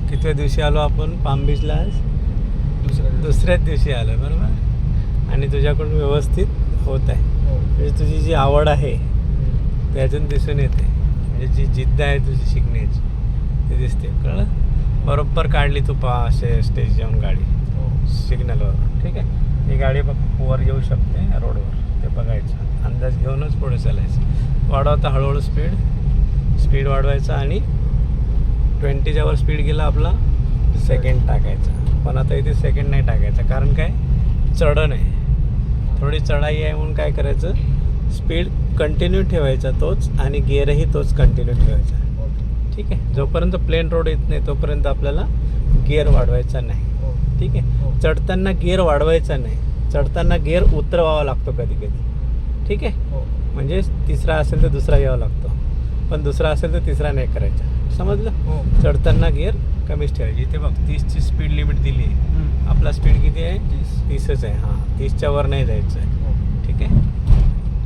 कितव्या दिवशी आलो आपण पाम बीचला आज? दुसऱ्याच दिवशी आलो बरोबर. आणि तुझ्याकडून व्यवस्थित होत आहे. म्हणजे तुझी जी आवड आहे ते अजून दिसून येते. म्हणजे जी जिद्द आहे तुझी शिकण्याची ते दिसते. कळलं? बरोबर काढली तू असे स्टेज जाऊन गाडी सिग्नलवर. ठीक आहे. ही गाडी बघ वर येऊ शकते रोडवर, ते बघायचं. अंदाज घेऊनच पुढे चालायचं. वाढवता हळूहळू स्पीड वाढवायचा आणि 20च्या वर स्पीड गेला आपला सेकंड टाकायचा. पण आता इथे सेकंड नाही टाकायचा, कारण काय चढण आहे, थोडी चढाई आहे. म्हणून काय करायचं, स्पीड कंटिन्यू ठेवायचा तोच आणि गिअरही तोच कंटिन्यू ठेवायचा. ठीक आहे. जोपर्यंत प्लेन रोड येत नाही तोपर्यंत आपल्याला गिअर वाढवायचा नाही. ठीक आहे. चढताना गिअर वाढवायचा नाही, चढताना गिअर उतरवावा लागतो कधी कधी. ठीक आहे. म्हणजे तिसरा असेल तर दुसरा यावा लागतो, पण दुसरा असेल तर तिसरा नाही करायचा. समजलं? चढताना गिअर कमीच ठेवायची. इथे बघ 30ची स्पीड लिमिट दिली आहे. आपला स्पीड किती आहे? 30च आहे. हां, 30च्या वर नाही जायचं आहे. ठीक आहे.